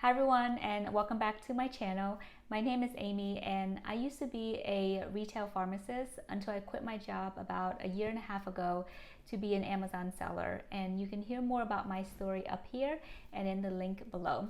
Hi everyone, and welcome back to my channel. My name is Amy, and I used to be a retail pharmacist until I quit my job about a year and a half ago to be an Amazon seller. And you can hear more about my story up here and in the link below.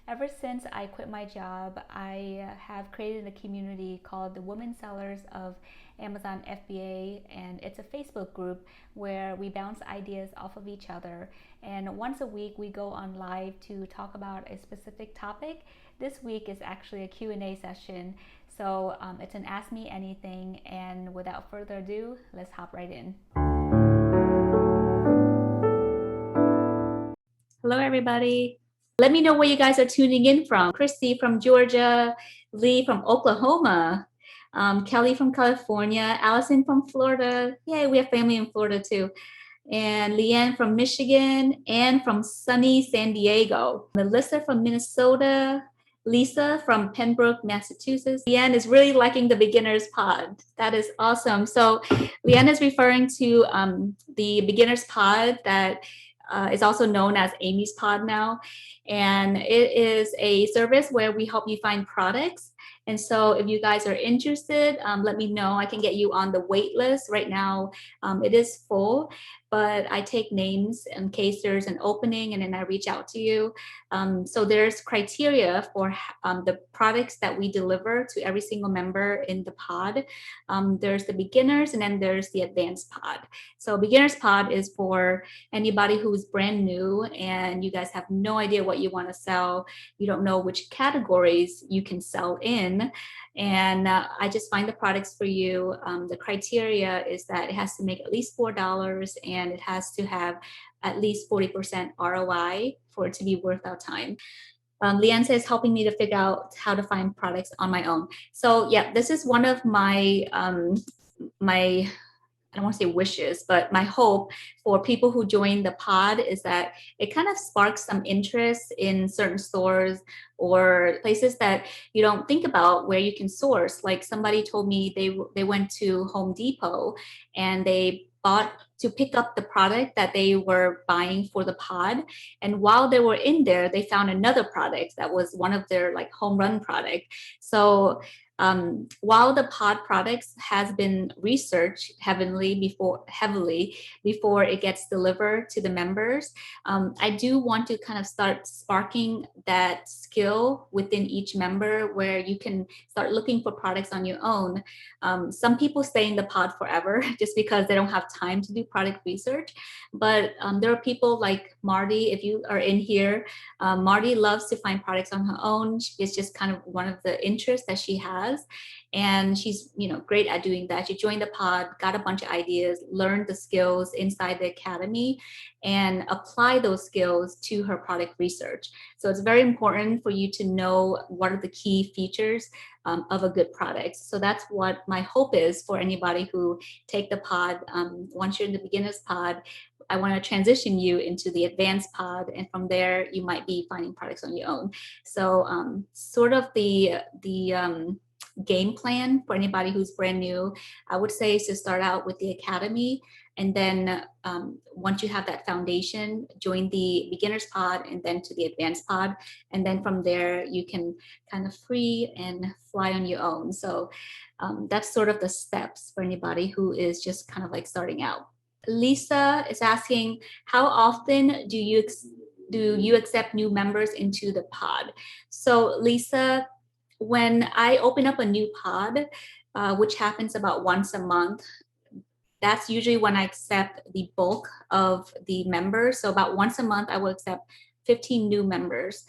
Ever since I quit my job, I have created a community called the Women Sellers of Amazon FBA, and it's a Facebook group where we bounce ideas off of each other. And once a week, we go on live to talk about a specific topic. This week is actually a Q&A session, so it's an Ask Me Anything. And without further ado, let's hop right in. Hello, everybody. Let me know where you guys are tuning in from. Christy from Georgia, Lee from Oklahoma, Kelly from California, Allison from Florida. Yay, we have family in Florida too. And Leanne from Michigan, and from sunny San Diego. Melissa from Minnesota, Lisa from Pembroke, Massachusetts. Leanne is really liking the beginner's pod. That is awesome. So Leanne is referring to the beginner's pod that is also known as Amy's Pod now. And it is a service where we help you find products. And so if you guys are interested, let me know. I can get you on the wait list. Right now, it is full, but I take names in case there's an opening, and then I reach out to you. So there's criteria for the products that we deliver to every single member in the pod. There's the beginners, and then there's the advanced pod. So beginner's pod is for anybody who's brand new and you guys have no idea what you want to sell. You don't know which categories you can sell in. And I just find the products for you. The criteria is that it has to make at least $4 and it has to have at least 40% ROI for it to be worth our time. Leanne says helping me to figure out how to find products on my own. So yeah, this is one of my I don't want to say wishes, but my hope for people who join the pod is that it kind of sparks some interest in certain stores or places that you don't think about where you can source. Like somebody told me they went to Home Depot and they bought to pick up the product that they were buying for the pod. And while they were in there, they found another product that was one of their like home run product. So while the pod products has been researched heavily before it gets delivered to the members, I do want to kind of start sparking that skill within each member where you can start looking for products on your own. Some people stay in the pod forever just because they don't have time to do product research, but there are people like Marty. If you are in here, Marty loves to find products on her own. It's just kind of one of the interests that she has. And she's great at doing that. She joined the pod, got a bunch of ideas, learned the skills inside the academy, and apply those skills to her product research. So it's very important for you to know what are the key features of a good product. So that's what my hope is for anybody who take the pod. Once you're in the beginner's pod, I want to transition you into the advanced pod, and from there you might be finding products on your own. So sort of the game plan for anybody who's brand new, I would say, is to start out with the academy, and then once you have that foundation, join the beginner's pod and then to the advanced pod, and then from there you can kind of free and fly on your own. So that's sort of the steps for anybody who is just kind of like starting out. Lisa is asking, how often do you accept new members into the pod? So Lisa, when I open up a new pod, which happens about once a month, that's usually when I accept the bulk of the members. So about once a month, I will accept 15 new members.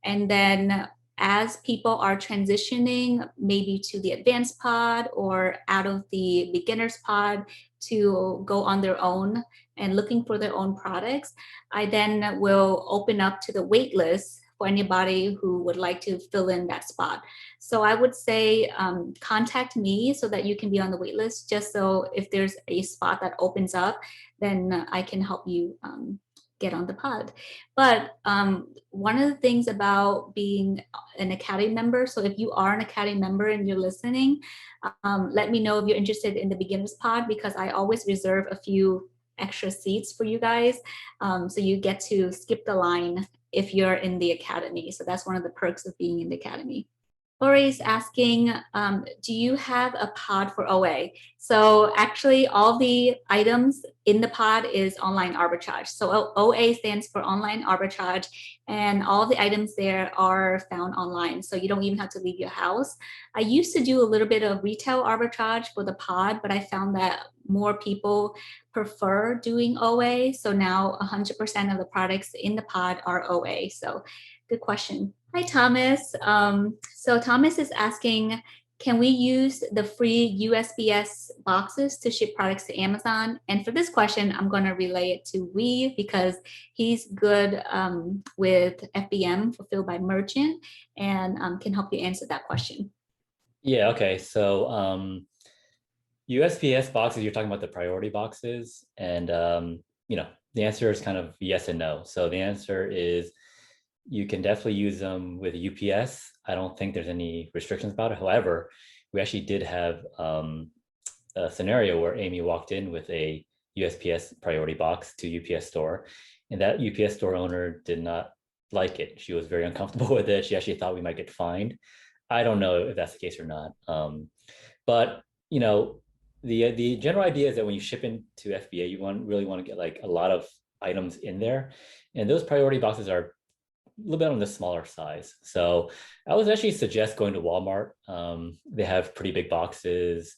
And then as people are transitioning maybe to the advanced pod or out of the beginner's pod to go on their own and looking for their own products, I then will open up to the wait list for anybody who would like to fill in that spot. So I would say contact me so that you can be on the wait list, just so if there's a spot that opens up, then I can help you get on the pod. But one of the things about being an Academy member, so if you are an Academy member and you're listening, let me know if you're interested in the beginner's pod, because I always reserve a few extra seats for you guys. So you get to skip the line if you're in the academy. So that's one of the perks of being in the academy. Lori is asking, do you have a pod for OA? So actually all the items in the pod is online arbitrage. So OA stands for online arbitrage, and all the items there are found online. So you don't even have to leave your house. I used to do a little bit of retail arbitrage for the pod, but I found that more people prefer doing OA. So now 100% of the products in the pod are OA. So good question. Hi, Thomas. So Thomas is asking, can we use the free USPS boxes to ship products to Amazon? And for this question, I'm going to relay it to Wee because he's good with FBM, fulfilled by merchant, and can help you answer that question. Yeah, okay. So USPS boxes, you're talking about the priority boxes, and the answer is kind of yes and no. So the answer is you can definitely use them with UPS. I don't think there's any restrictions about it. However, we actually did have a scenario where Amy walked in with a USPS priority box to UPS store, and that UPS store owner did not like it. She was very uncomfortable with it. She actually thought we might get fined. I don't know if that's the case or not. But the general idea is that when you ship into FBA, you really want to get like a lot of items in there, and those priority boxes are a little bit on the smaller size. So I would actually suggest going to Walmart. They have pretty big boxes,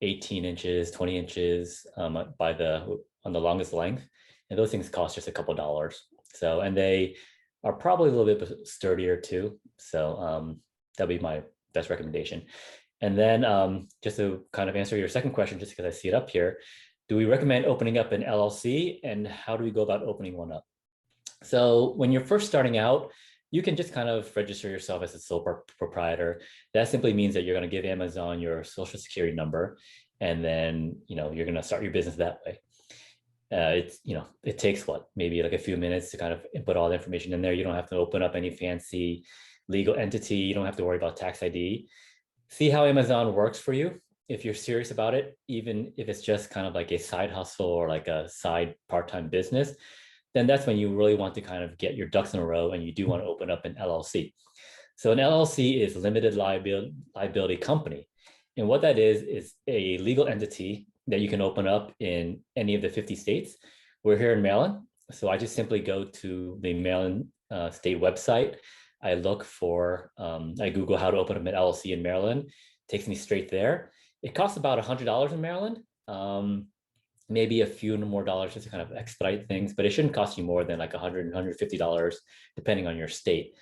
18 inches, 20 inches on the longest length. And those things cost just a couple dollars. So, and they are probably a little bit sturdier too. So that'd be my best recommendation. And then just to kind of answer your second question, just because I see it up here, do we recommend opening up an LLC, and how do we go about opening one up? So when you're first starting out, you can just kind of register yourself as a sole proprietor. That simply means that you're going to give Amazon your social security number, and then you're going to start your business that way. It takes maybe like a few minutes to kind of input all the information in there. You don't have to open up any fancy legal entity. You don't have to worry about tax ID. See how Amazon works for you. If you're serious about it, even if it's just kind of like a side hustle or like a side part-time business, then that's when you really want to kind of get your ducks in a row, and you do want to open up an LLC. So an LLC is limited liability company. And what that is a legal entity that you can open up in any of the 50 states. We're here in Maryland. So I just simply go to the Maryland state website. I Google how to open up an LLC in Maryland. It takes me straight there. It costs about $100 in Maryland. Maybe a few more dollars just to kind of expedite things, but it shouldn't cost you more than like $100, $150, depending on your state.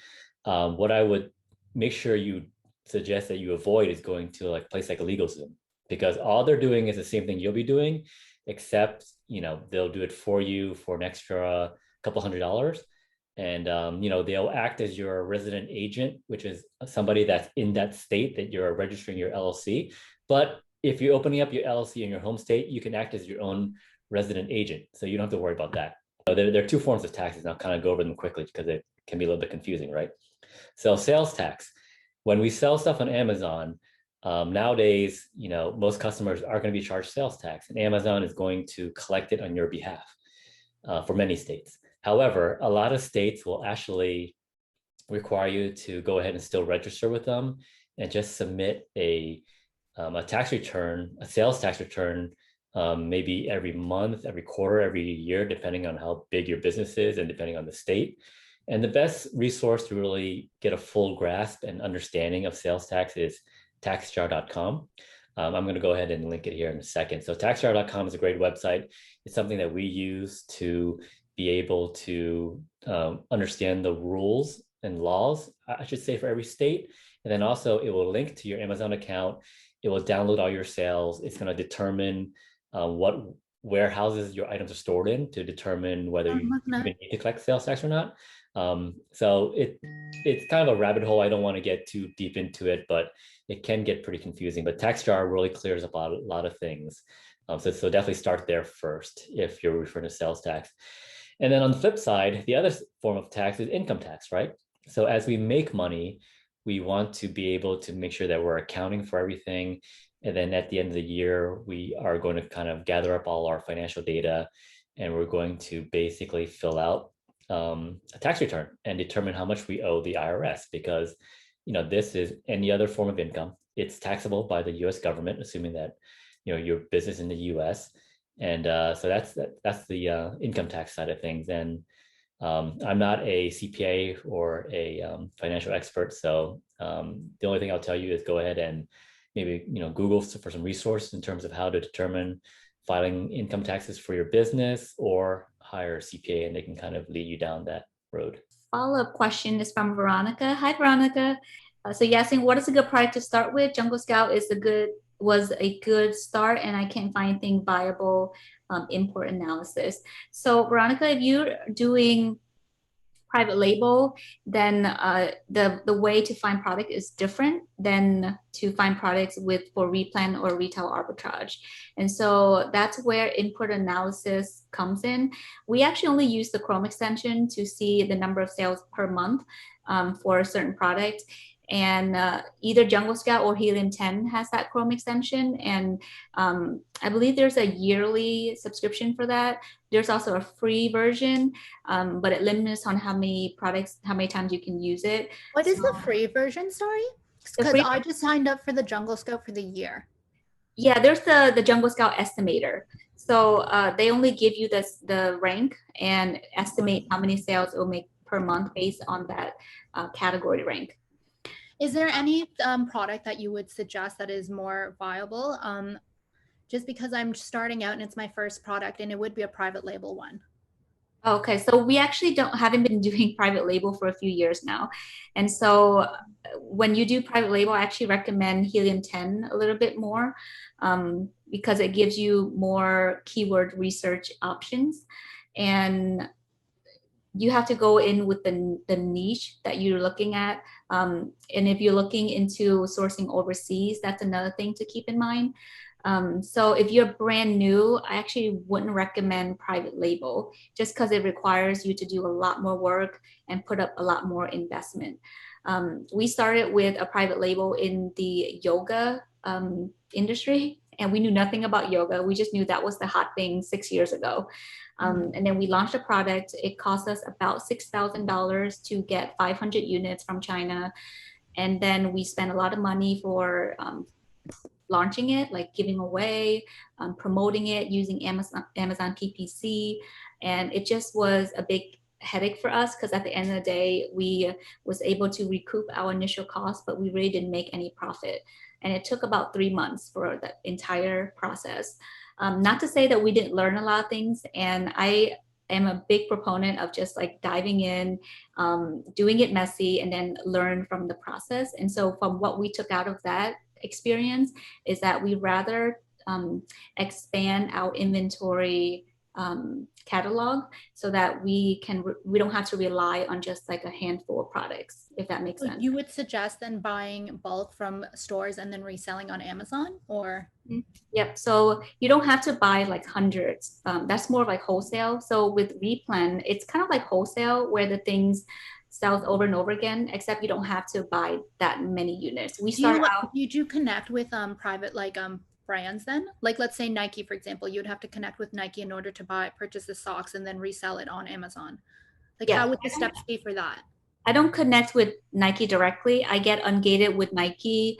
What I would make sure you suggest that you avoid is going to like a place like LegalZoom, because all they're doing is the same thing you'll be doing, except they'll do it for you for an extra couple $100. And they'll act as your resident agent, which is somebody that's in that state that you're registering your LLC. But if you're opening up your LLC in your home state, you can act as your own resident agent. So you don't have to worry about that. There are two forms of taxes, and I'll kind of go over them quickly because it can be a little bit confusing, right? So sales tax. When we sell stuff on Amazon, nowadays, most customers are going to be charged sales tax, and Amazon is going to collect it on your behalf for many states. However, a lot of states will actually require you to go ahead and still register with them and just submit a tax return, a sales tax return, maybe every month, every quarter, every year, depending on how big your business is and depending on the state. And the best resource to really get a full grasp and understanding of sales tax is taxjar.com. I'm going to go ahead and link it here in a second. So taxjar.com is a great website. It's something that we use to be able to understand the rules and laws, I should say, for every state. And then also it will link to your Amazon account. It will download all your sales. It's going to determine what warehouses your items are stored in to determine whether you even need to collect sales tax or not. So it's kind of a rabbit hole. I don't want to get too deep into it, but it can get pretty confusing. But TaxJar really clears up a lot of things. So definitely start there first if you're referring to sales tax. And then on the flip side, the other form of tax is income tax, right? So as we make money, we want to be able to make sure that we're accounting for everything. And then at the end of the year, we are going to kind of gather up all our financial data, and we're going to basically fill out a tax return and determine how much we owe the IRS, because this is any other form of income. It's taxable by the U.S. government, assuming that your business in the U.S. And so that's the income tax side of things. And I'm not a CPA or a financial expert, so the only thing I'll tell you is go ahead and maybe Google for some resources in terms of how to determine filing income taxes for your business, or hire a CPA and they can kind of lead you down that road. Follow-up question is from Veronica. Hi, Veronica. So you're asking, what is a good product to start with? Jungle Scout was a good start, and I can't find anything viable import analysis. So Veronica, if you're doing private label, then the way to find product is different than to find products for replan or retail arbitrage. And so that's where input analysis comes in. We actually only use the Chrome extension to see the number of sales per month for a certain product. And either Jungle Scout or Helium 10 has that Chrome extension. And I believe there's a yearly subscription for that. There's also a free version, but it limits on how many times you can use it. What is the free version? Sorry, because I just signed up for the Jungle Scout for the year. Yeah, there's the Jungle Scout estimator. So they only give you the rank and estimate how many sales it will make per month based on that category rank. Is there any product that you would suggest that is more viable? Just because I'm starting out and it's my first product, and it would be a private label one. Okay, so we actually haven't been doing private label for a few years now. And so when you do private label, I actually recommend Helium 10 a little bit more because it gives you more keyword research options. And you have to go in with the niche that you're looking at. And if you're looking into sourcing overseas, that's another thing to keep in mind. So if you're brand new, I actually wouldn't recommend private label just because it requires you to do a lot more work and put up a lot more investment. We started with a private label in the yoga industry, and we knew nothing about yoga. We just knew that was the hot thing 6 years ago. And then we launched a product. It cost us about $6,000 to get 500 units from China. And then we spent a lot of money for launching it, like giving away, promoting it, using Amazon PPC. And it just was a big headache for us because at the end of the day, we was able to recoup our initial cost, but we really didn't make any profit. And it took about 3 months for the entire process. Not to say that we didn't learn a lot of things. And I am a big proponent of just like diving in, doing it messy, and then learn from the process. And so from what we took out of that experience is that we rather expand our inventory catalog so that we don't have to rely on just like a handful of products, if that makes sense. You would suggest then buying bulk from stores and then reselling on Amazon, or? Yep. So you don't have to buy like hundreds. That's more like wholesale. So with Replan, it's kind of like wholesale where the things sells over and over again, except you don't have to buy that many units. We start out. Did you connect with private brands then? Like let's say Nike, for example, you'd have to connect with Nike in order to purchase the socks and then resell it on Amazon. Like how would the steps be for that? I don't connect with Nike directly. I get ungated with Nike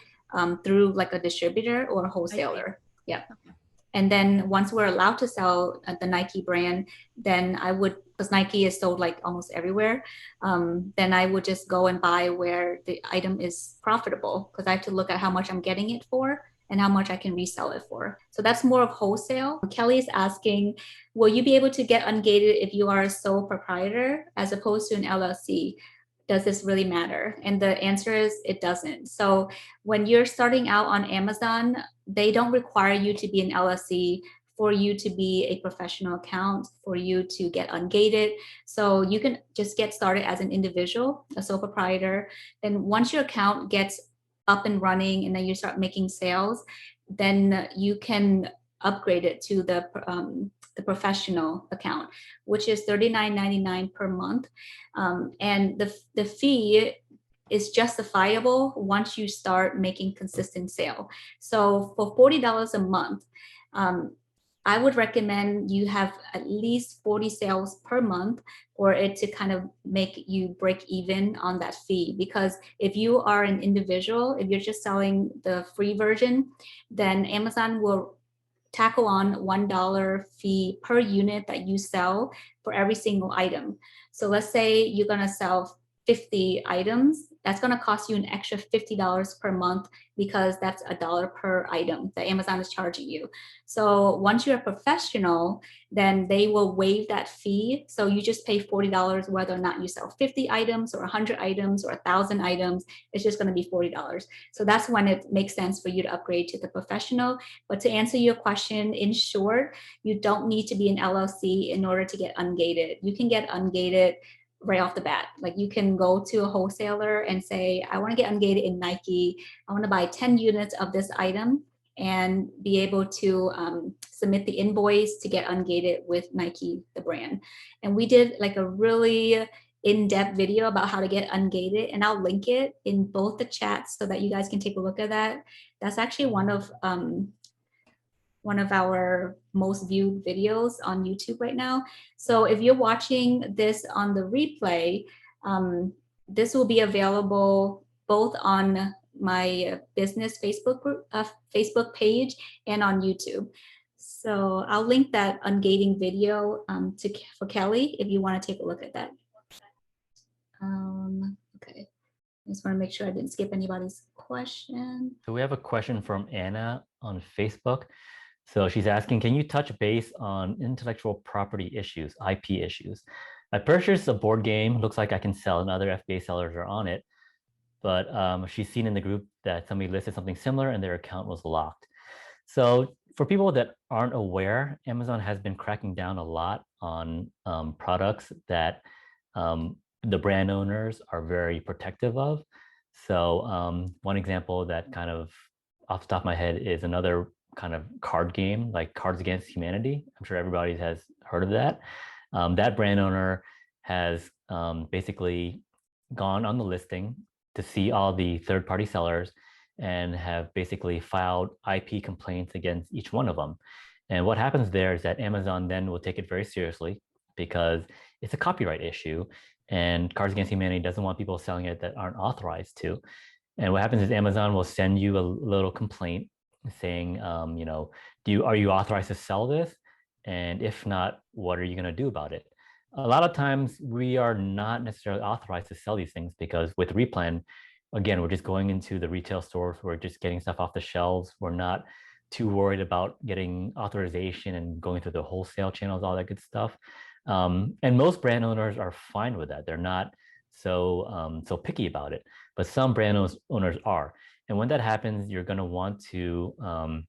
through like a distributor or a wholesaler. Yeah. Okay. And then once we're allowed to sell the Nike brand, then I would, because Nike is sold like almost everywhere, then I would just go and buy where the item is profitable, because I have to look at how much I'm getting it for and how much I can resell it for. So that's more of wholesale. Kelly is asking, will you be able to get ungated if you are a sole proprietor as opposed to an LLC? Does this really matter? And the answer is it doesn't. So when you're starting out on Amazon, they don't require you to be an LLC for you to be a professional account, for you to get ungated. So you can just get started as an individual, a sole proprietor. Then once your account gets up and running and then you start making sales, then you can upgrade it to the professional account, which is $39.99 per month. And the fee is justifiable once you start making consistent sale. So for $40 a month, I would recommend you have at least 40 sales per month for it to kind of make you break even on that fee. Because if you are an individual, if you're just selling the free version, then Amazon will tackle on $1 fee per unit that you sell for every single item. So let's say you're going to sell 50 items. That's going to cost you an extra $50 per month because that's $1 per item that Amazon is charging you. So once you're a professional, then they will waive that fee. So you just pay $40 whether or not you sell 50 items or 100 items or 1,000 items. It's just going to be $40. So that's when it makes sense for you to upgrade to the professional. But to answer your question, in short, you don't need to be an LLC in order to get ungated. You can get ungated right off the bat. Like you can go to a wholesaler and say, I want to get ungated in Nike. I want to buy 10 units of this item and be able to submit the invoice to get ungated with Nike, the brand. And we did like a really in-depth video about how to get ungated, and I'll link it in both the chats so that you guys can take a look at that. That's actually one of our most viewed videos on YouTube right now. So if you're watching this on the replay, this will be available both on my business Facebook page and on YouTube. So I'll link that ungating video for Kelly if you want to take a look at that. Okay, I just want to make sure I didn't skip anybody's question. So we have a question from Anna on Facebook. So she's asking, can you touch base on intellectual property issues, IP issues? I purchased a board game, looks like I can sell, and other FBA sellers are on it. But she's seen in the group that somebody listed something similar and their account was locked. So for people that aren't aware, Amazon has been cracking down a lot on products that the brand owners are very protective of. So one example that kind of off the top of my head is another kind of card game like Cards Against Humanity. I'm sure everybody has heard of that. That brand owner has basically gone on the listing to see all the third-party sellers and have basically filed IP complaints against each one of them. And what happens there is that Amazon then will take it very seriously because it's a copyright issue, and Cards Against Humanity doesn't want people selling it that aren't authorized to. And what happens is Amazon will send you a little complaint saying, you know, are you authorized to sell this? And if not, what are you going to do about it? A lot of times we are not necessarily authorized to sell these things because with Replan, again, we're just going into the retail stores, we're just getting stuff off the shelves. We're not too worried about getting authorization and going through the wholesale channels, all that good stuff. And most brand owners are fine with that. They're not so picky about it, but some brand owners are. And when that happens, you're going to want to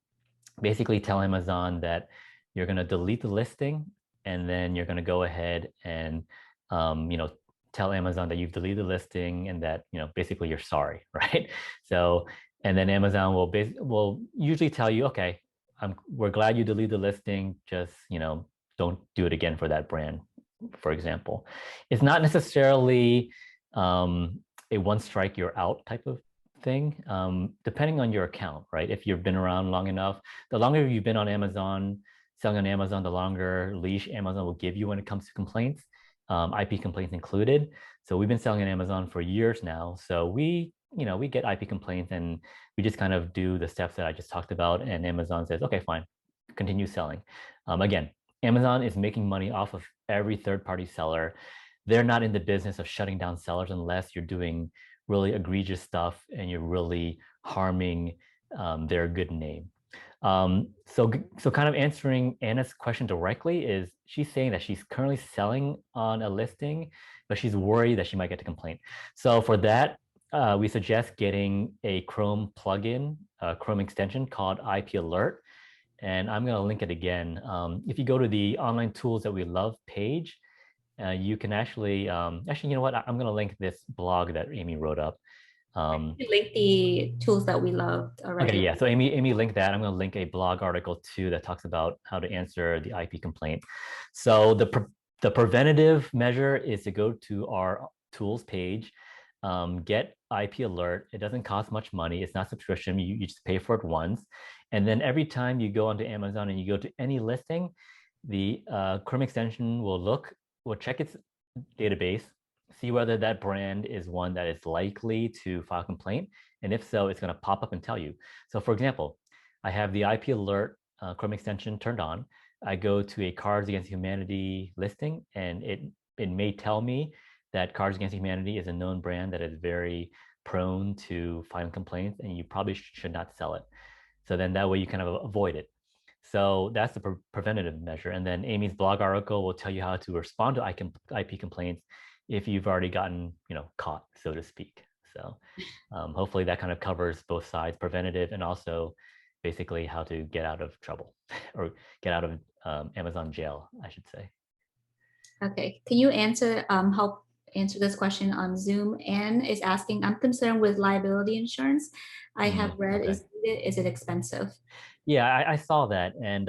basically tell Amazon that you're going to delete the listing, and then you're going to go ahead and you know, tell Amazon that you've deleted the listing and that, you know, basically you're sorry, right? So, and then Amazon will usually tell you, okay, we're glad you deleted the listing, just, you know, don't do it again for that brand, for example. It's not necessarily a one strike you're out type of thing, depending on your account, right? If you've been around long enough, the longer you've been on Amazon, selling on Amazon, the longer leash Amazon will give you when it comes to complaints, IP complaints included. So we've been selling on Amazon for years now. So we get IP complaints and we just kind of do the steps that I just talked about, and Amazon says, okay, fine, continue selling. Again, Amazon is making money off of every third-party seller. They're not in the business of shutting down sellers unless you're doing really egregious stuff and you're really harming their good name. So kind of answering Anna's question directly is, she's saying that she's currently selling on a listing, but she's worried that she might get a complaint. So for that, we suggest getting a Chrome plugin, a Chrome extension called IP Alert. And I'm going to link it again. If you go to the Online Tools That We Love page, you can actually, you know what? I'm going to link this blog that Amy wrote up. You link the tools that we loved already. Okay, yeah. So Amy linked that. I'm going to link a blog article too that talks about how to answer the IP complaint. So the preventative measure is to go to our tools page, get IP alert. It doesn't cost much money. It's not subscription. You just pay for it once. And then every time you go onto Amazon and you go to any listing, the Chrome extension will check its database, see whether that brand is one that is likely to file a complaint. And if so, it's going to pop up and tell you. So for example, I have the IP alert Chrome extension turned on. I go to a Cards Against Humanity listing, and it may tell me that Cards Against Humanity is a known brand that is very prone to filing complaints, and you probably should not sell it. So then that way you kind of avoid it. So that's the preventative measure. And then Amy's blog article will tell you how to respond to IP complaints if you've already gotten, caught, so to speak. So hopefully that kind of covers both sides, preventative and also basically how to get out of trouble or get out of Amazon jail, I should say. Okay, can you help answer this question on Zoom? Anne is asking, I'm concerned with liability insurance. I have read, okay. Is it expensive? Yeah, I saw that. And,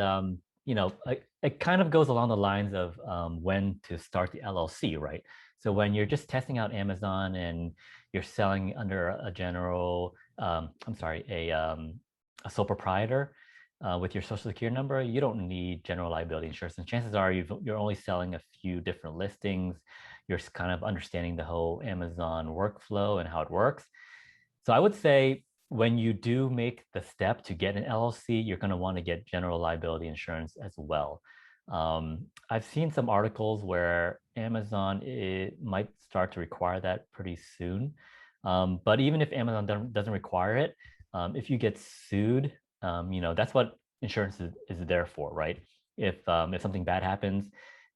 it kind of goes along the lines of when to start the LLC, right? So when you're just testing out Amazon and you're selling under a general, a sole proprietor with your social security number, you don't need general liability insurance. And chances are you're only selling a few different listings. You're kind of understanding the whole Amazon workflow and how it works. So I would say when you do make the step to get an LLC, you're going to want to get general liability insurance as well. I've seen some articles where Amazon might start to require that pretty soon. But even if Amazon doesn't require it, if you get sued, that's what insurance is there for, right? If something bad happens,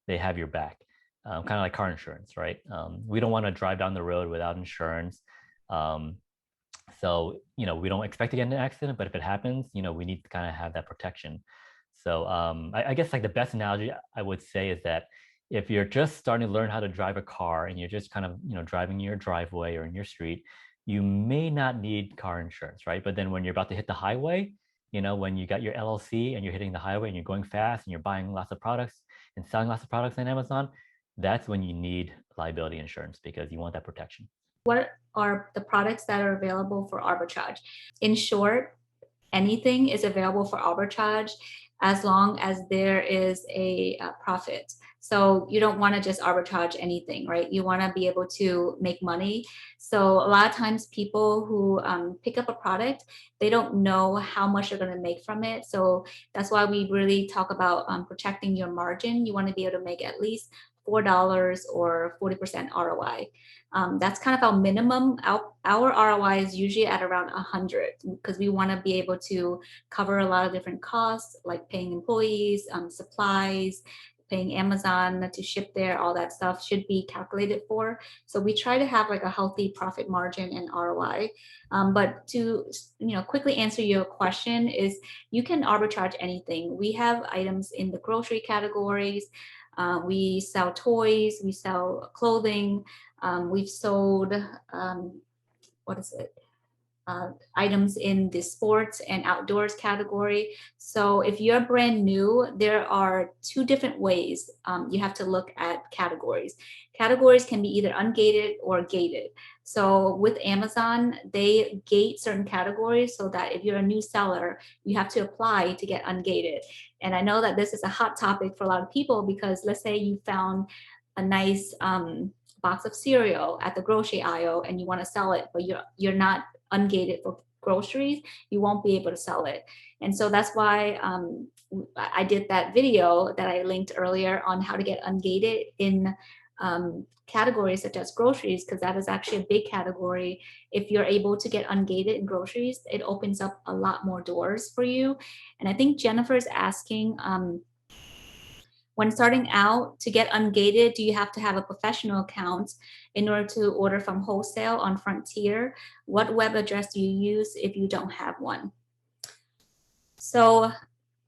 they have your back, kind of like car insurance, right? We don't want to drive down the road without insurance. So, we don't expect to get in an accident, but if it happens, we need to kind of have that protection. So I guess like the best analogy I would say is that if you're just starting to learn how to drive a car and you're just kind of, driving in your driveway or in your street, you may not need car insurance, right? But then when you're about to hit the highway, when you got your LLC and you're hitting the highway and you're going fast and you're buying lots of products and selling lots of products on Amazon, that's when you need liability insurance because you want that protection. What are the products that are available for arbitrage? In short, anything is available for arbitrage as long as there is a profit. So you don't want to just arbitrage anything, right? You want to be able to make money. So a lot of times people who pick up a product, they don't know how much they're going to make from it. So that's why we really talk about protecting your margin. You want to be able to make at least $4 or 40% ROI. That's kind of our minimum. Our ROI is usually at around 100 because we want to be able to cover a lot of different costs like paying employees, supplies, paying Amazon to ship there, all that stuff should be calculated for. So we try to have like a healthy profit margin and ROI. But to quickly answer your question is you can arbitrage anything. We have items in the grocery categories. We sell toys, we sell clothing. We've sold, items in the sports and outdoors category. So if you're brand new, there are two different ways you have to look at categories. Categories can be either ungated or gated. So with Amazon, they gate certain categories so that if you're a new seller, you have to apply to get ungated. And I know that this is a hot topic for a lot of people because let's say you found a nice box of cereal at the grocery aisle and you want to sell it, but you're not ungated for groceries, you won't be able to sell it. And so that's why I did that video that I linked earlier on how to get ungated in categories such as groceries, because that is actually a big category. If you're able to get ungated in groceries, it opens up a lot more doors for you. And I think Jennifer is asking, when starting out to get ungated, do you have to have a professional account in order to order from wholesale on Frontier? What web address do you use if you don't have one? So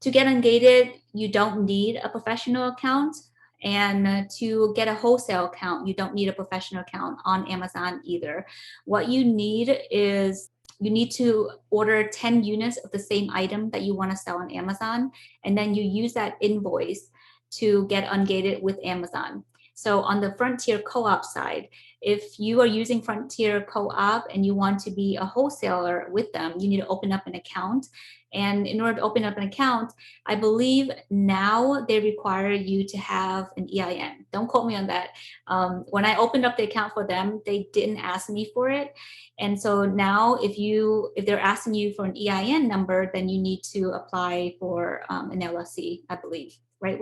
to get ungated, you don't need a professional account. And to get a wholesale account, you don't need a professional account on Amazon either. What you need is you need to order 10 units of the same item that you want to sell on Amazon. And then you use that invoice to get ungated with Amazon. So on the Frontier co-op side, if you are using Frontier Co-op and you want to be a wholesaler with them, you need to open up an account. And in order to open up an account, I believe now they require you to have an EIN. Don't quote me on that. When I opened up the account for them, they didn't ask me for it. And so now if they're asking you for an EIN number, then you need to apply for an LLC, I believe, right?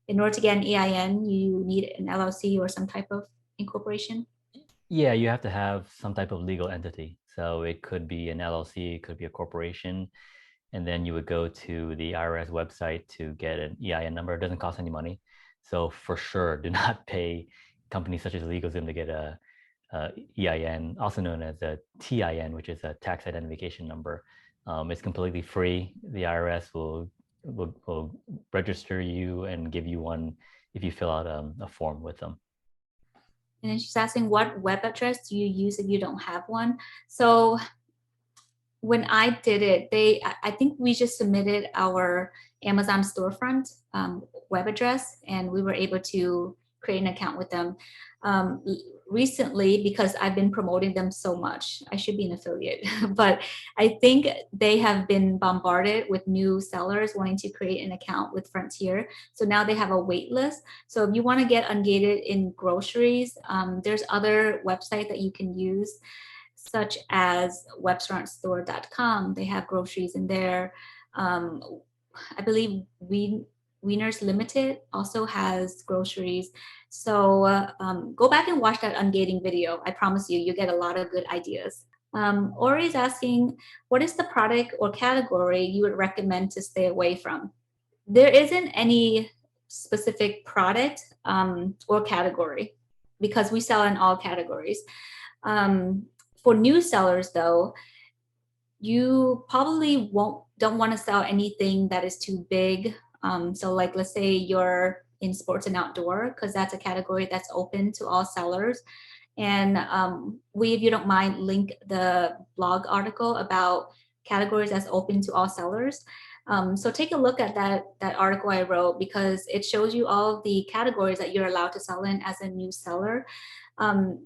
In order to get an EIN, you need an LLC or some type of incorporation. Yeah, you have to have some type of legal entity. So it could be an LLC, it could be a corporation. And then you would go to the IRS website to get an EIN number. It doesn't cost any money. So for sure, do not pay companies such as LegalZoom to get a EIN, also known as a TIN, which is a tax identification number. It's completely free. The IRS will register you and give you one if you fill out a form with them. And then she's asking, what web address do you use if you don't have one? So when I did it, I think we just submitted our Amazon storefront web address, and we were able to create an account with them. Recently, because I've been promoting them so much, I should be an affiliate, but I think they have been bombarded with new sellers wanting to create an account with Frontier. So now they have a wait list. So if you want to get ungated in groceries, there's other websites that you can use, such as webstartstore.com. They have groceries in there. I believe Wieners Limited also has groceries. So go back and watch that ungating video. I promise you get a lot of good ideas. Ori is asking, what is the product or category you would recommend to stay away from? There isn't any specific product or category because we sell in all categories. For new sellers, though, you probably don't want to sell anything that is too big. So like, let's say you're in sports and outdoor, because that's a category that's open to all sellers. And if you don't mind, link the blog article about categories that's open to all sellers. So take a look at that article I wrote, because it shows you all of the categories that you're allowed to sell in as a new seller.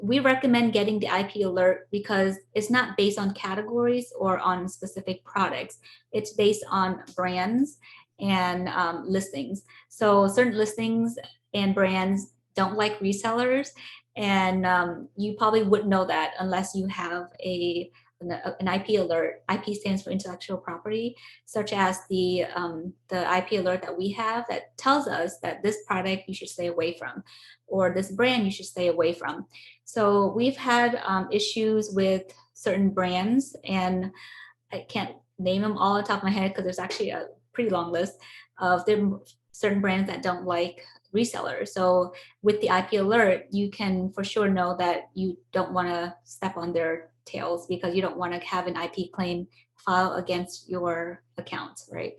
We recommend getting the IP alert because it's not based on categories or on specific products. It's based on brands and listings. So certain listings and brands don't like resellers, and you probably wouldn't know that unless you have an IP alert. IP stands for intellectual property, such as the IP alert that we have that tells us that this product you should stay away from, or this brand you should stay away from. So we've had issues with certain brands, and I can't name them all on the top of my head because there's actually a pretty long list of certain brands that don't like resellers. So with the IP alert, you can for sure know that you don't want to step on their tails because you don't want to have an IP claim filed against your account, right?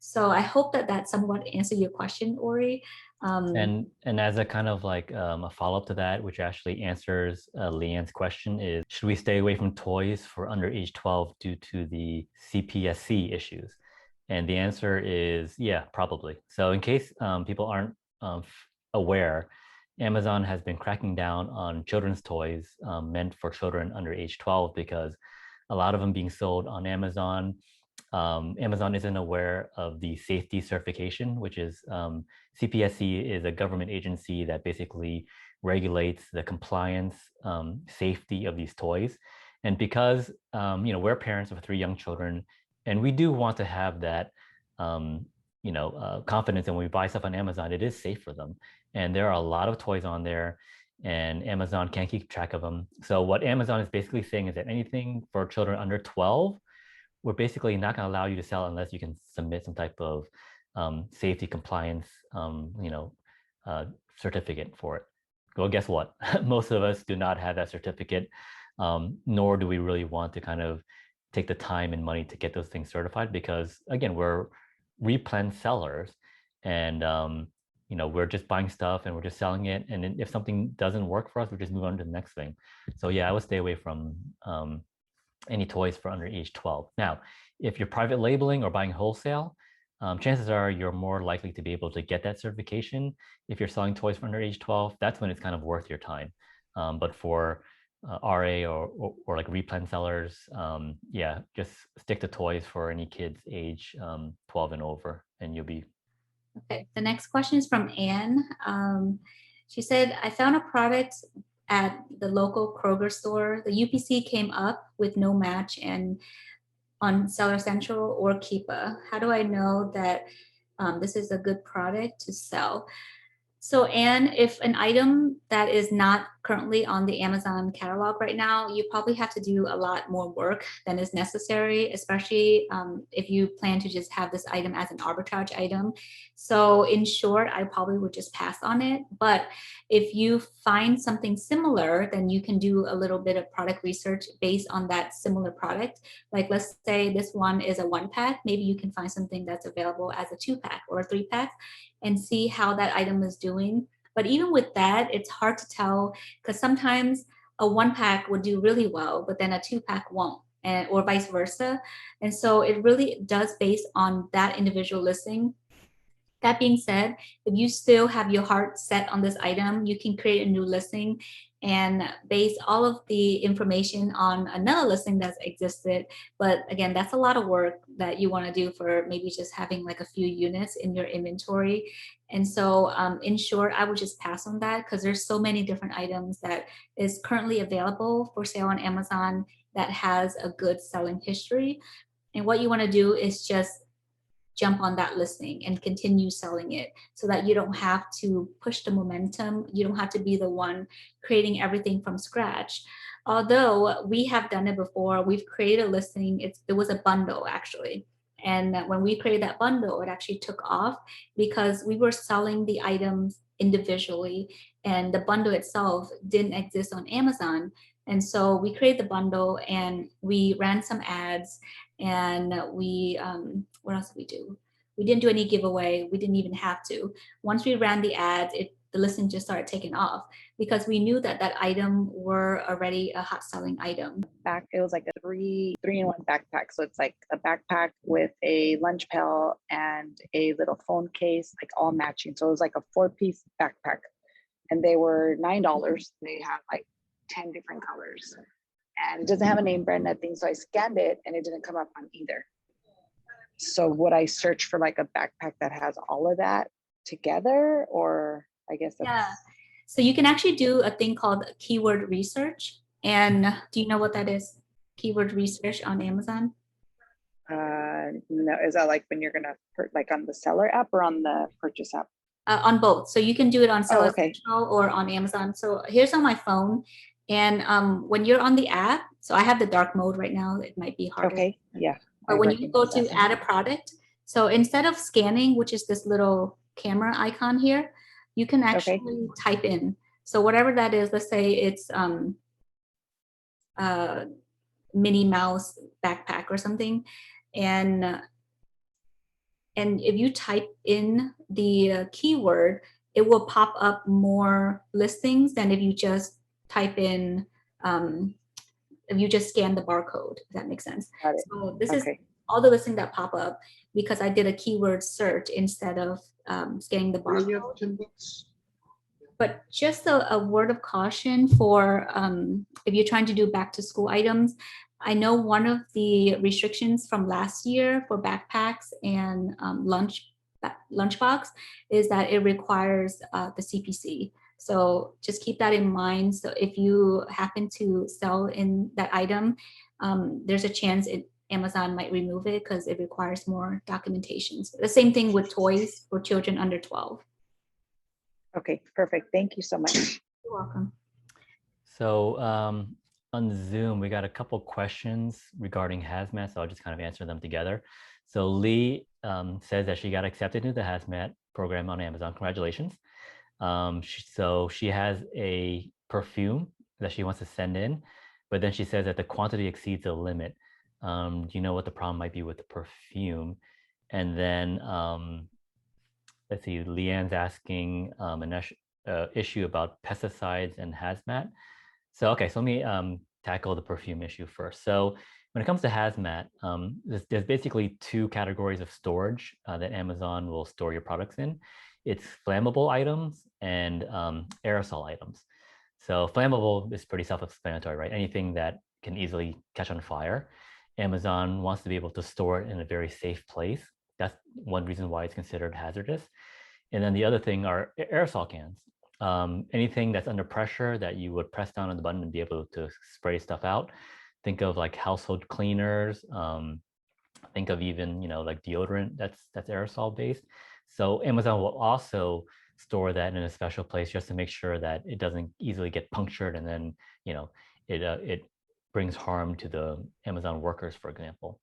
So I hope that somewhat answered your question, Ori. And as a kind of like a follow-up to that, which actually answers Leanne's question, is should we stay away from toys for under age 12 due to the CPSC issues? And the answer is yeah, probably. So in case people aren't aware, Amazon has been cracking down on children's toys meant for children under age 12 because a lot of them being sold on Amazon. Amazon isn't aware of the safety certification, which is CPSC is a government agency that basically regulates the compliance, safety of these toys. And because we're parents of 3 young children, and we do want to have that confidence, and when we buy stuff on Amazon, it is safe for them. And there are a lot of toys on there, and Amazon can't keep track of them. So what Amazon is basically saying is that anything for children under 12, we're basically not going to allow you to sell unless you can submit some type of safety compliance, certificate for it. Well, guess what? Most of us do not have that certificate, nor do we really want to kind of take the time and money to get those things certified because, again, we're replen sellers, and we're just buying stuff and we're just selling it. And if something doesn't work for us, we just move on to the next thing. So yeah, I would stay away from any toys for under age 12. Now, if you're private labeling or buying wholesale, chances are you're more likely to be able to get that certification. If you're selling toys for under age 12, that's when it's kind of worth your time. But for RA or like replen sellers, yeah, just stick to toys for any kids age 12 and over, and you'll be. Okay, the next question is from Anne. She said, I found a product at the local Kroger store. The UPC came up with no match and on Seller Central or Keepa. How do I know that this is a good product to sell? So, Anne, if an item that is not currently on the Amazon catalog right now, you probably have to do a lot more work than is necessary, especially if you plan to just have this item as an arbitrage item. So, in short, I probably would just pass on it. But if you find something similar, then you can do a little bit of product research based on that similar product. Like, let's say this one is a 1-pack, maybe you can find something that's available as a 2-pack or a 3-pack and see how that item is doing. But even with that, it's hard to tell because sometimes a 1-pack would do really well, but then a 2-pack won't, or vice versa. And so it really does based on that individual listing. That being said, if you still have your heart set on this item, you can create a new listing and base all of the information on another listing that's existed. But again, that's a lot of work that you want to do for maybe just having like a few units in your inventory. And so in short, I would just pass on that because there's so many different items that is currently available for sale on Amazon that has a good selling history. And what you want to do is just jump on that listing and continue selling it so that you don't have to push the momentum. You don't have to be the one creating everything from scratch. Although we have done it before, we've created a listing. It was a bundle actually. And when we created that bundle, it actually took off because we were selling the items individually and the bundle itself didn't exist on Amazon. And so we created the bundle and we ran some ads and we what else did we do? We didn't do any giveaway. We didn't even have to. Once we ran the ads, the listing just started taking off because we knew that that item were already a hot selling item. It was like a three-in-one backpack. So it's like a backpack with a lunch pail and a little phone case, like all matching. So it was like a 4-piece backpack, and they were $9. They had like 10 different colors, and it doesn't have a name brand, nothing. So I scanned it, and it didn't come up on either. So would I search for like a backpack that has all of that together, or I guess that's... Yeah. So you can actually do a thing called keyword research. And do you know what that is? Keyword research on Amazon? No. Is that like when you're gonna like on the seller app or on the purchase app? On both. So you can do it on Seller okay. Central or on Amazon. So here's on my phone. And when you're on the app, so I have the dark mode right now. It might be harder. Okay. Yeah. But when you go to add a product, so instead of scanning, which is this little camera icon here, you can actually type in. So whatever that is, let's say it's Minnie Mouse backpack or something. And if you type in the keyword, it will pop up more listings than if you just type in, if you just scan the barcode, if that makes sense. So this is all the listings that pop up because I did a keyword search instead of scanning the barcode. But just a word of caution for if you're trying to do back to school items. I know one of the restrictions from last year for backpacks and lunchbox is that it requires the CPC. So just keep that in mind. So if you happen to sell in that item, there's a chance Amazon might remove it because it requires more documentation. So the same thing with toys for children under 12. Okay, perfect. Thank you so much. You're welcome. So on Zoom, we got a couple questions regarding Hazmat, so I'll just kind of answer them together. So Lee says that she got accepted into the Hazmat program on Amazon. Congratulations. So she has a perfume that she wants to send in, but then she says that the quantity exceeds the limit. Do you know what the problem might be with the perfume? And then let's see, Leanne's asking an issue about pesticides and Hazmat. So, okay, so let me tackle the perfume issue first. So when it comes to Hazmat, there's basically 2 categories of storage that Amazon will store your products in. It's flammable items and aerosol items. So flammable is pretty self-explanatory, right? Anything that can easily catch on fire. Amazon wants to be able to store it in a very safe place. That's one reason why it's considered hazardous. And then the other thing are aerosol cans. Anything that's under pressure that you would press down on the button and be able to spray stuff out. Think of like household cleaners. Think of even, like deodorant that's aerosol based. So Amazon will also store that in a special place just to make sure that it doesn't easily get punctured and then, it brings harm to the Amazon workers, for example.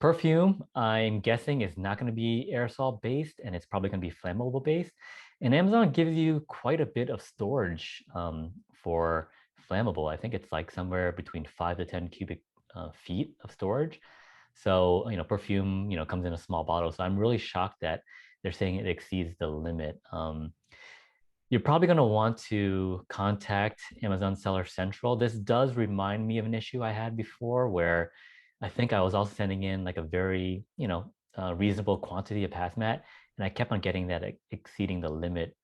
Perfume, I'm guessing, is not going to be aerosol based, and it's probably going to be flammable based. And Amazon gives you quite a bit of storage for flammable. I think it's like somewhere between 5 to 10 cubic feet of storage. So, perfume, comes in a small bottle. So I'm really shocked that they're saying it exceeds the limit. You're probably going to want to contact Amazon Seller Central. This does remind me of an issue I had before where I think I was also sending in like a very, reasonable quantity of hazmat, and I kept on getting that exceeding the limit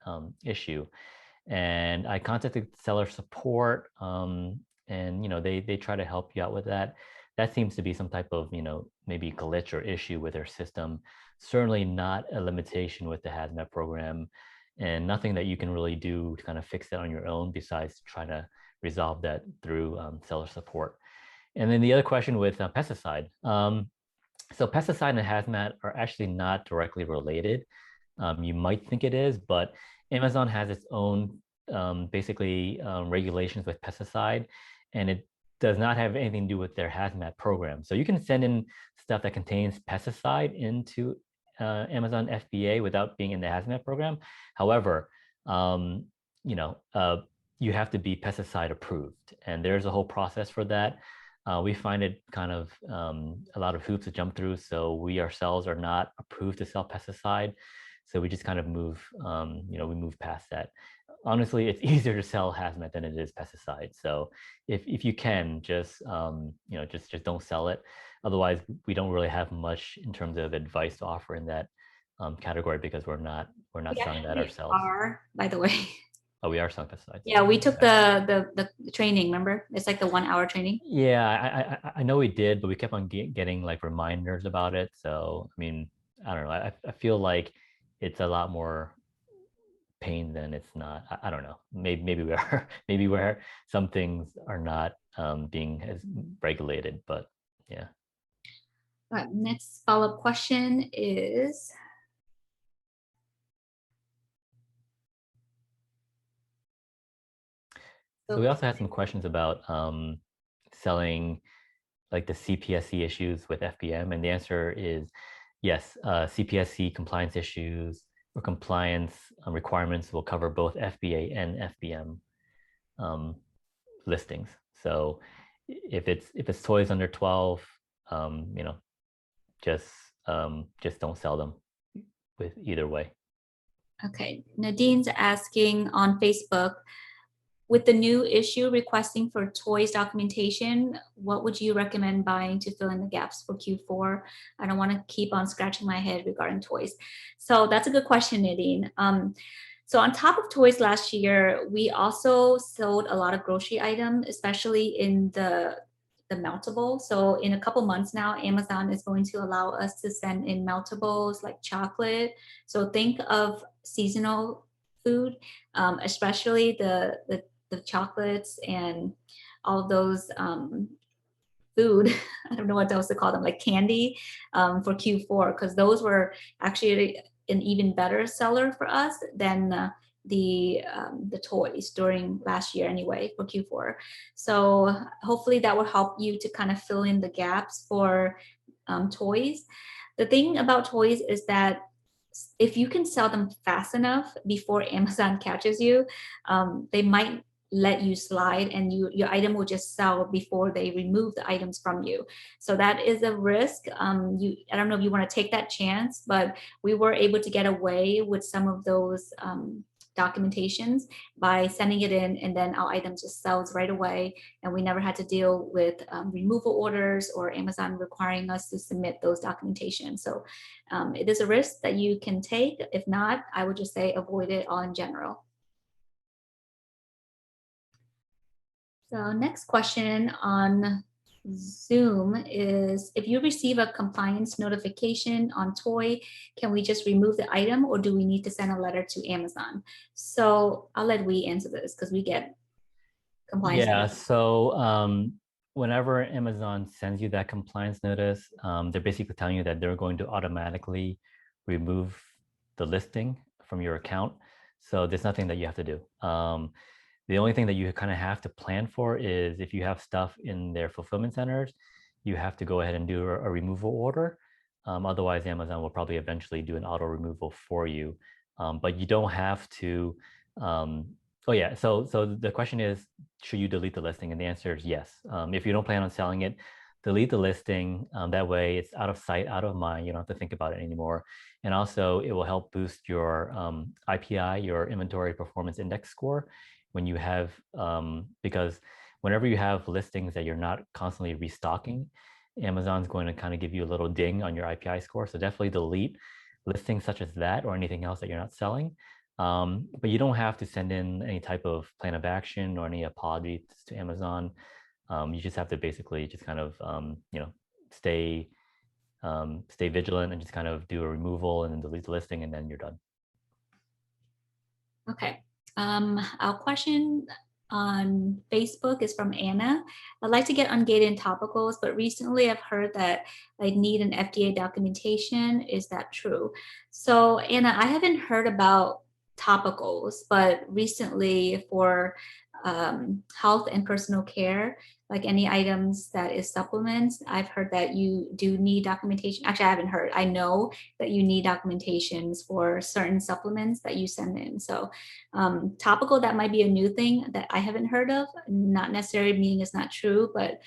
issue. And I contacted seller support, and they try to help you out with that. That seems to be some type of maybe glitch or issue with their system. Certainly not a limitation with the hazmat program, and nothing that you can really do to kind of fix that on your own besides trying to resolve that through seller support. And then the other question with pesticide. So pesticide and hazmat are actually not directly related. You might think it is, but Amazon has its own basically regulations with pesticide, and it does not have anything to do with their hazmat program. So you can send in stuff that contains pesticide into Amazon FBA without being in the hazmat program. However, you have to be pesticide approved, and there's a whole process for that. We find it kind of a lot of hoops to jump through. So we ourselves are not approved to sell pesticide. So we just kind of move, we move past that. Honestly, it's easier to sell hazmat than it is pesticide. So if you can, just just don't sell it. Otherwise, we don't really have much in terms of advice to offer in that category because we're not selling that ourselves. Are, by the way. Oh, we are selling pesticides. Yeah, we took the training. Remember, it's like the 1 hour training. Yeah, I know we did, but we kept on getting like reminders about it. So I mean, I don't know. I feel like it's a lot more pain than it's not. I don't know. Maybe we are. Maybe where some things are not being as regulated. But yeah. All right, next follow-up question is. So we also had some questions about selling like the CPSC issues with FBM, and the answer is yes. CPSC compliance issues or compliance requirements will cover both FBA and FBM listings. So if it's toys under 12, just don't sell them with either way. Okay, Nadine's asking on Facebook, with the new issue requesting for toys documentation, what would you recommend buying to fill in the gaps for Q4? I don't want to keep on scratching my head regarding toys. So that's a good question, Nadine. So on top of toys last year, we also sold a lot of grocery items, especially in the meltable. So in a couple months now, Amazon is going to allow us to send in meltables like chocolate. So think of seasonal food, especially the chocolates and all those food. I don't know what else to call them, like candy for Q4, because those were actually an even better seller for us than the toys during last year anyway for Q4. So hopefully that will help you to kind of fill in the gaps for toys. The thing about toys is that if you can sell them fast enough before Amazon catches you, they might let you slide and your item will just sell before they remove the items from you. So that is a risk. I don't know if you want to take that chance, but we were able to get away with some of those documentations by sending it in, and then our item just sells right away, and we never had to deal with removal orders or Amazon requiring us to submit those documentation. So it is a risk that you can take. If not, I would just say avoid it all in general. So next question on Zoom is, if you receive a compliance notification on toy, can we just remove the item or do we need to send a letter to Amazon? So I'll let we answer this because we get compliance. Yeah, so whenever Amazon sends you that compliance notice, they're basically telling you that they're going to automatically remove the listing from your account. So there's nothing that you have to do. The only thing that you kind of have to plan for is if you have stuff in their fulfillment centers, you have to go ahead and do a removal order. Otherwise, Amazon will probably eventually do an auto removal for you. But you don't have to. Oh yeah. So the question is, should you delete the listing? And the answer is yes. If you don't plan on selling it, delete the listing. That way, it's out of sight, out of mind. You don't have to think about it anymore. And also, it will help boost your IPI, your Inventory Performance Index score, when you have, because whenever you have listings that you're not constantly restocking, Amazon's going to kind of give you a little ding on your IPI score. So definitely delete listings such as that or anything else that you're not selling. But you don't have to send in any type of plan of action or any apologies to Amazon. You just have to basically just kind of, stay stay vigilant and just kind of do a removal and then delete the listing and then you're done. Okay. Our question on Facebook is from Anna. I'd like to get ungated topicals, but recently I've heard that I need an FDA documentation. Is that true? So Anna, I haven't heard about topicals, but recently for health and personal care, like any items that is supplements, I've heard that you do need documentation. Actually, I haven't heard. I know that you need documentations for certain supplements that you send in. So topical, that might be a new thing that I haven't heard of. Not necessarily meaning it's not true, but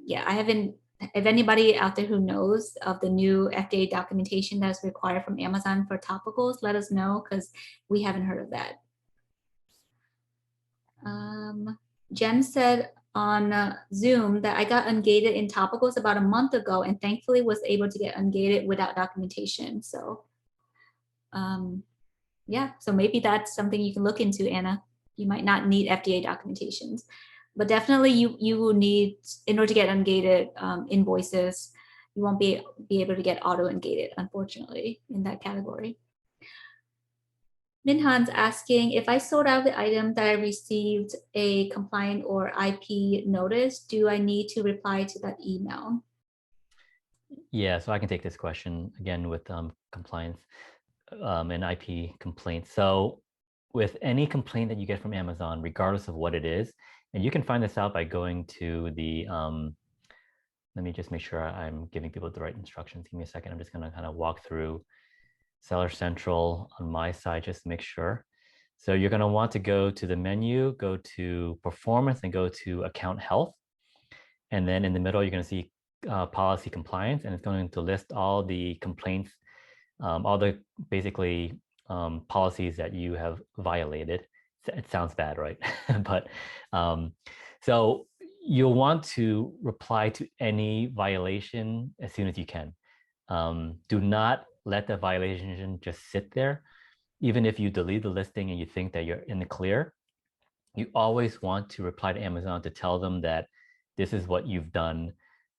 yeah, I haven't. If anybody out there who knows of the new FDA documentation that's required from Amazon for topicals, let us know because we haven't heard of that. Jen said on Zoom that I got ungated in topicals about a month ago and thankfully was able to get ungated without documentation. So yeah, so maybe that's something you can look into, Anna. You might not need FDA documentations, but definitely you will need, in order to get ungated invoices, you won't be able to get auto ungated, unfortunately, in that category. Minhan's asking, if I sold out the item that I received a compliant or IP notice, do I need to reply to that email? Yeah, so I can take this question again with compliance and IP complaints. So with any complaint that you get from Amazon, regardless of what it is, and you can find this out by going to the, let me just make sure I'm giving people the right instructions. Give me a second. I'm just going to kind of walk through Seller Central on my side, just to make sure. So you're going to want to go to the menu, go to performance and go to account health. And then in the middle, you're going to see policy compliance, and it's going to list all the complaints, all the basically policies that you have violated. It sounds bad, right? But so you'll want to reply to any violation as soon as you can. Do not let the violation just sit there. Even if you delete the listing and you think that you're in the clear, you always want to reply to Amazon to tell them that this is what you've done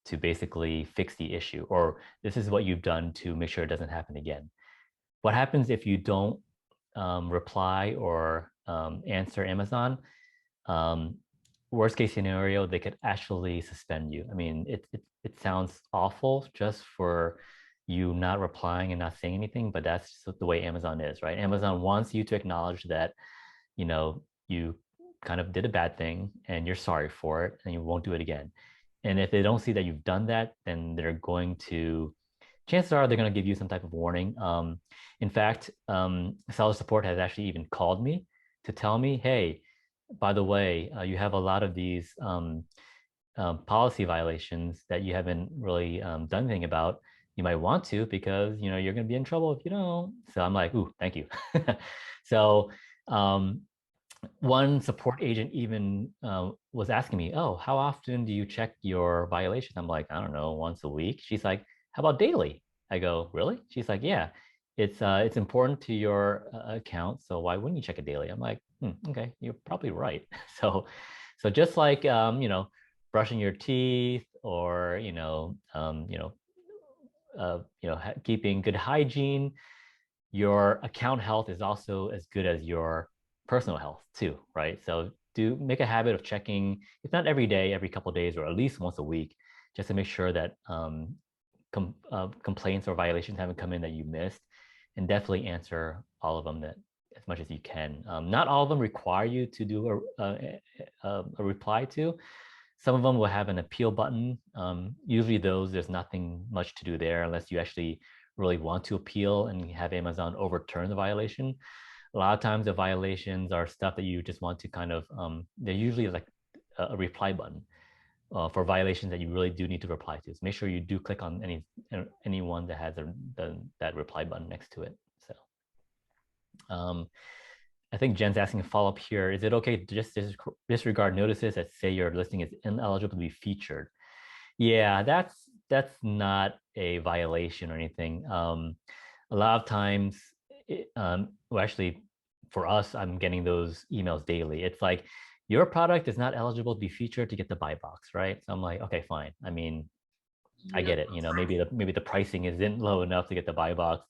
to basically fix the issue, or this is what you've done to make sure it doesn't happen again. What happens if you don't reply or answer Amazon? Worst case scenario, they could actually suspend you. I mean, it sounds awful just for you not replying and not saying anything, but that's just the way Amazon is, right? Amazon wants you to acknowledge that, you kind of did a bad thing and you're sorry for it and you won't do it again. And if they don't see that you've done that, then chances are they're going to give you some type of warning. In fact, seller support has actually even called me to tell me, hey, by the way, you have a lot of these policy violations that you haven't really done anything about. You might want to, because you're going to be in trouble if you don't. So I'm like, ooh, thank you. So one support agent even was asking me, oh, how often do you check your violations? I'm like, I don't know, once a week. She's like, how about daily? I go, really? She's like, yeah, it's important to your account, so why wouldn't you check it daily? I'm like, okay, you're probably right. So So just like, brushing your teeth or, keeping good hygiene, your account health is also as good as your personal health too, right? So do make a habit of checking, if not every day, every couple of days, or at least once a week, just to make sure that complaints or violations haven't come in that you missed, and definitely answer all of them that as much as you can. Not all of them require you to do a reply to. Some of them will have an appeal button. Usually those, there's nothing much to do there unless you actually really want to appeal and have Amazon overturn the violation. A lot of times the violations are stuff that you just want to kind of, they're usually like a reply button for violations that you really do need to reply to. So make sure you do click on any one that has that reply button next to it. So I think Jen's asking a follow-up here. Is it okay to just disregard notices that say your listing is ineligible to be featured? Yeah, that's not a violation or anything. A lot of times, well, actually, for us, I'm getting those emails daily. It's like, your product is not eligible to be featured to get the buy box, right? So I'm like, okay, fine. I mean, I get it. Maybe the pricing isn't low enough to get the buy box.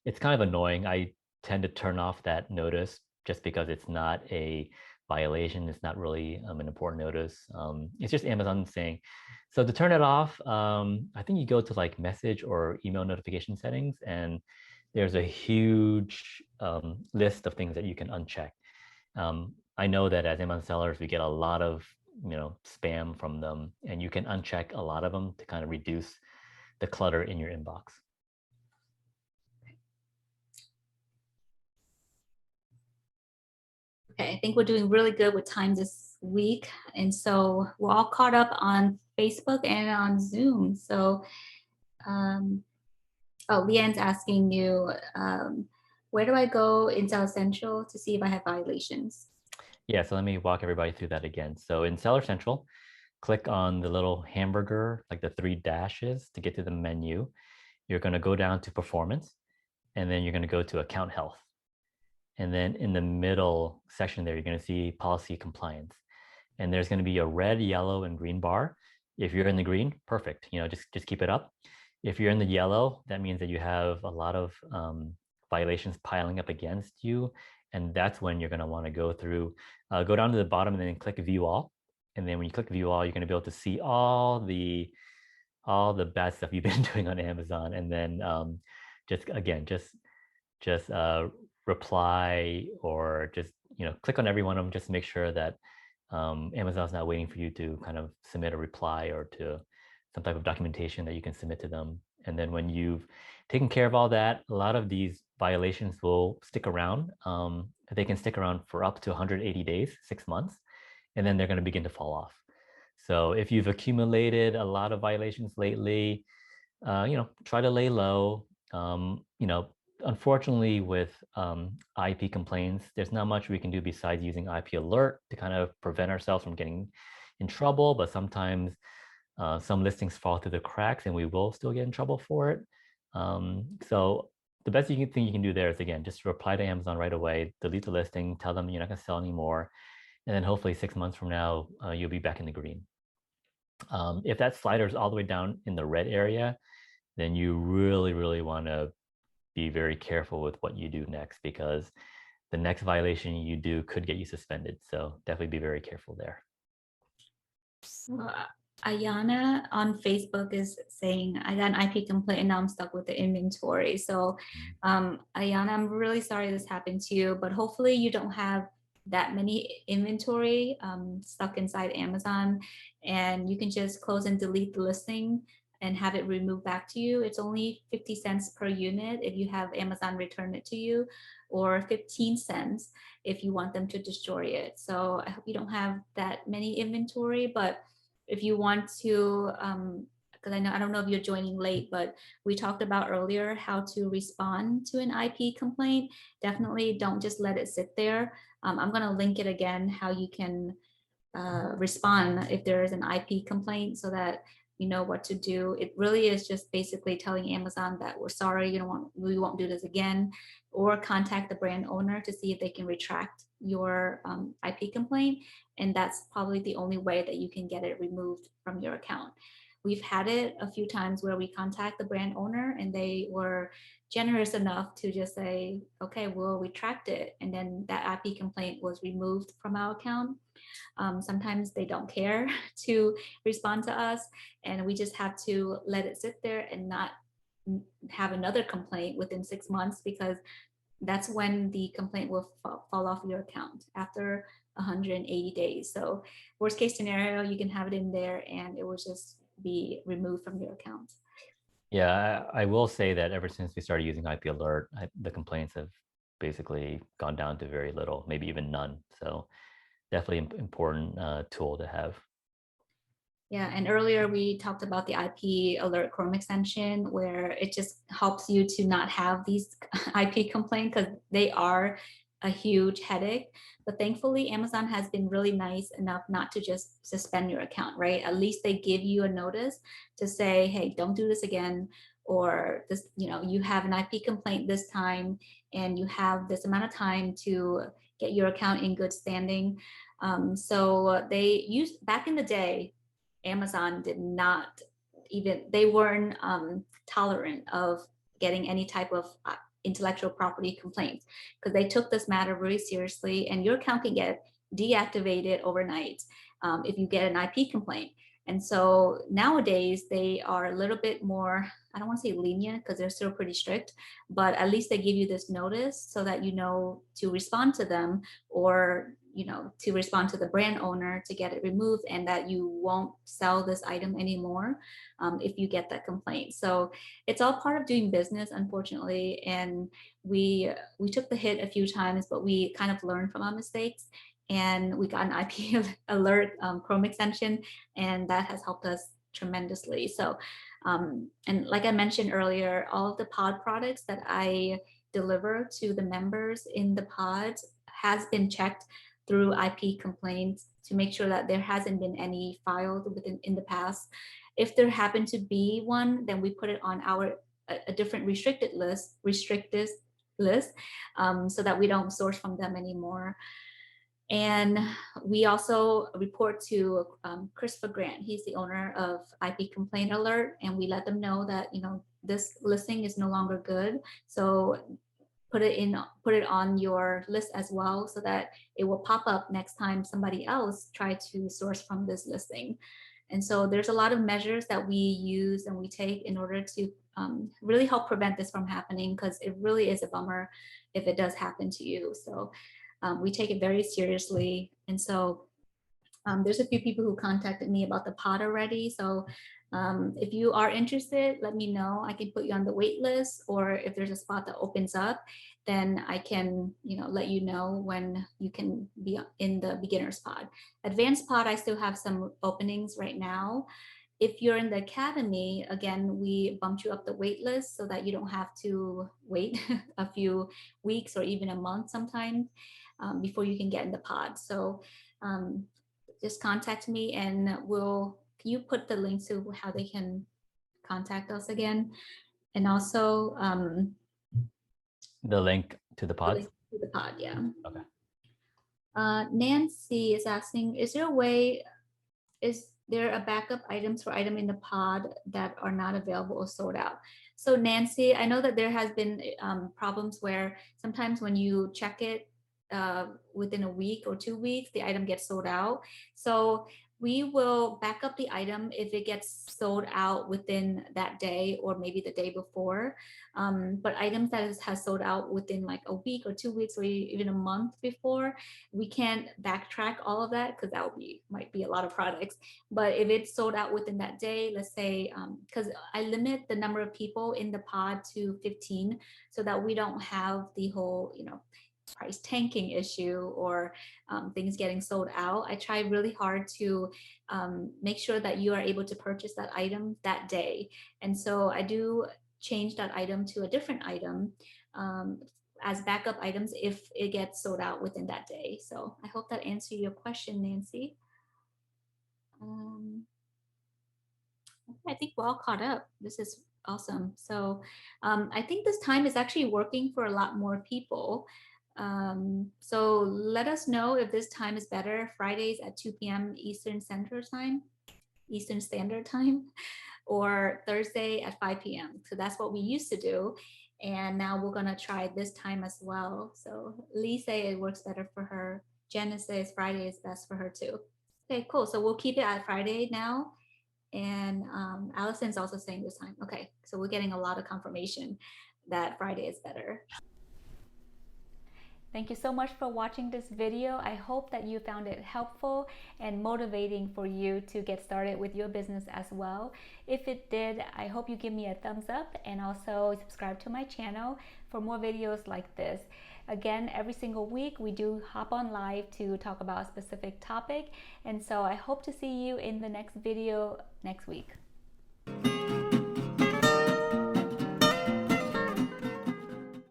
It's kind of annoying. I tend to turn off that notice just because it's not a violation. It's not really an important notice. It's just Amazon saying. So to turn it off, I think you go to like message or email notification settings, and there's a huge list of things that you can uncheck. I know that as Amazon sellers, we get a lot of spam from them, and you can uncheck a lot of them to kind of reduce the clutter in your inbox. Okay, I think we're doing really good with time this week. And so we're all caught up on Facebook and on Zoom. So, Leanne's asking you, where do I go in Seller Central to see if I have violations? Yeah, so let me walk everybody through that again. So in Seller Central, click on the little hamburger, like the 3 dashes to get to the menu. You're going to go down to performance, and then you're going to go to account health. And then in the middle section there, you're going to see policy compliance. And there's going to be a red, yellow, and green bar. If you're in the green, perfect. Just keep it up. If you're in the yellow, that means that you have a lot of violations piling up against you. And that's when you're going to want to go through, go down to the bottom and then click view all. And then when you click view all, you're going to be able to see all the bad stuff you've been doing on Amazon. And then just reply, or just click on every one of them just to make sure that Amazon's not waiting for you to kind of submit a reply or to some type of documentation that you can submit to them. And then when you've taken care of all that, a lot of these violations will stick around. They can stick around for up to 180 days, 6 months, and then they're going to begin to fall off. So if you've accumulated a lot of violations lately, try to lay low. Unfortunately, with IP complaints, there's not much we can do besides using IP alert to kind of prevent ourselves from getting in trouble. But sometimes some listings fall through the cracks and we will still get in trouble for it. So the best thing you can do there is, again, just reply to Amazon right away, delete the listing, tell them you're not going to sell anymore. And then hopefully 6 months from now, you'll be back in the green. If that slider is all the way down in the red area, then you really, really want to be very careful with what you do next, because the next violation you do could get you suspended. So definitely be very careful there. Ayana on Facebook is saying, I got an IP complaint and now I'm stuck with the inventory. So Ayana, I'm really sorry this happened to you, but hopefully you don't have that many inventory stuck inside Amazon, and you can just close and delete the listing and have it removed back to you. It's only 50 cents per unit if you have Amazon return it to you, or 15 cents if you want them to destroy it. So I hope you don't have that many inventory, but if you want to, because I don't know if you're joining late, but we talked about earlier how to respond to an IP complaint. Definitely don't just let it sit there. I'm going to link it again, how you can respond if there is an IP complaint, so that you know what to do. It really is just basically telling Amazon that we're sorry, we won't do this again, or contact the brand owner to see if they can retract your IP complaint. And that's probably the only way that you can get it removed from your account. We've had it a few times where we contact the brand owner and they were generous enough to just say, okay, we'll retract it. And then that IP complaint was removed from our account. Sometimes they don't care to respond to us, and we just have to let it sit there and not have another complaint within 6 months, because that's when the complaint will fall off your account after 180 days. So worst case scenario, you can have it in there and it will just be removed from your account. Yeah, I will say that ever since we started using IP Alert, the complaints have basically gone down to very little, maybe even none. So definitely important tool to have. Yeah, and earlier we talked about the IP Alert Chrome extension, where it just helps you to not have these IP complaints, because they are a huge headache. But thankfully, Amazon has been really nice enough not to just suspend your account, right? At least they give you a notice to say, hey, don't do this again, or this, you have an IP complaint this time, and you have this amount of time to get your account in good standing. So they used, back in the day, Amazon did not even, they weren't tolerant of getting any type of intellectual property complaints, because they took this matter really seriously, and your account can get deactivated overnight if you get an IP complaint. And so nowadays they are a little bit more, I don't want to say lenient, because they're still pretty strict, but at least they give you this notice so that you know to respond to them, or to respond to the brand owner to get it removed, and that you won't sell this item anymore if you get that complaint. So it's all part of doing business, unfortunately. And we took the hit a few times, but we kind of learned from our mistakes, and we got an IP Alert Chrome extension, and that has helped us tremendously. So, and like I mentioned earlier, all of the pod products that I deliver to the members in the pods has been checked through IP complaints to make sure that there hasn't been any filed in the past. If there happened to be one, then we put it on a different restricted list, so that we don't source from them anymore. And we also report to Christopher Grant. He's the owner of IP Complaint Alert, and we let them know that this listing is no longer good. So put it on your list as well, so that it will pop up next time somebody else try to source from this listing. And so there's a lot of measures that we use and we take in order to really help prevent this from happening, because it really is a bummer if it does happen to you. So we take it very seriously. And so there's a few people who contacted me about the pod already. So if you are interested, let me know. I can put you on the wait list, or if there's a spot that opens up, then I can, let you know when you can be in the beginner's pod. Advanced pod, I still have some openings right now. If you're in the academy, again, we bumped you up the wait list so that you don't have to wait a few weeks or even a month sometimes before you can get in the pod. So just contact me, and can you put the link to how they can contact us again? And also the link to the pod? To the pod, yeah. Okay. Nancy is asking, is there a backup items for item in the pod that are not available or sold out? So Nancy, I know that there has been problems where sometimes when you check it within a week or 2 weeks, the item gets sold out. So we will back up the item if it gets sold out within that day or maybe the day before. But items that has sold out within like a week or 2 weeks or even a month before, we can't backtrack all of that, because that might be a lot of products. But if it's sold out within that day, let's say, because I limit the number of people in the pod to 15, so that we don't have the whole, price tanking issue or things getting sold out. I try really hard to make sure that you are able to purchase that item that day. And so I do change that item to a different item as backup items if it gets sold out within that day. So I hope that answered your question, Nancy. I think we're all caught up. This is awesome. So I think this time is actually working for a lot more people. So let us know if this time is better. Fridays at 2 p.m. Eastern Standard Time, or Thursday at 5 p.m. So that's what we used to do. And now we're gonna try this time as well. So Lee say it works better for her. Jenna says Friday is best for her too. Okay, cool. So we'll keep it at Friday now. And Allison's also saying this time. Okay, so we're getting a lot of confirmation that Friday is better. Thank you so much for watching this video. I hope that you found it helpful and motivating for you to get started with your business as well. If it did, I hope you give me a thumbs up and also subscribe to my channel for more videos like this. Again, every single week we do hop on live to talk about a specific topic. And so I hope to see you in the next video next week.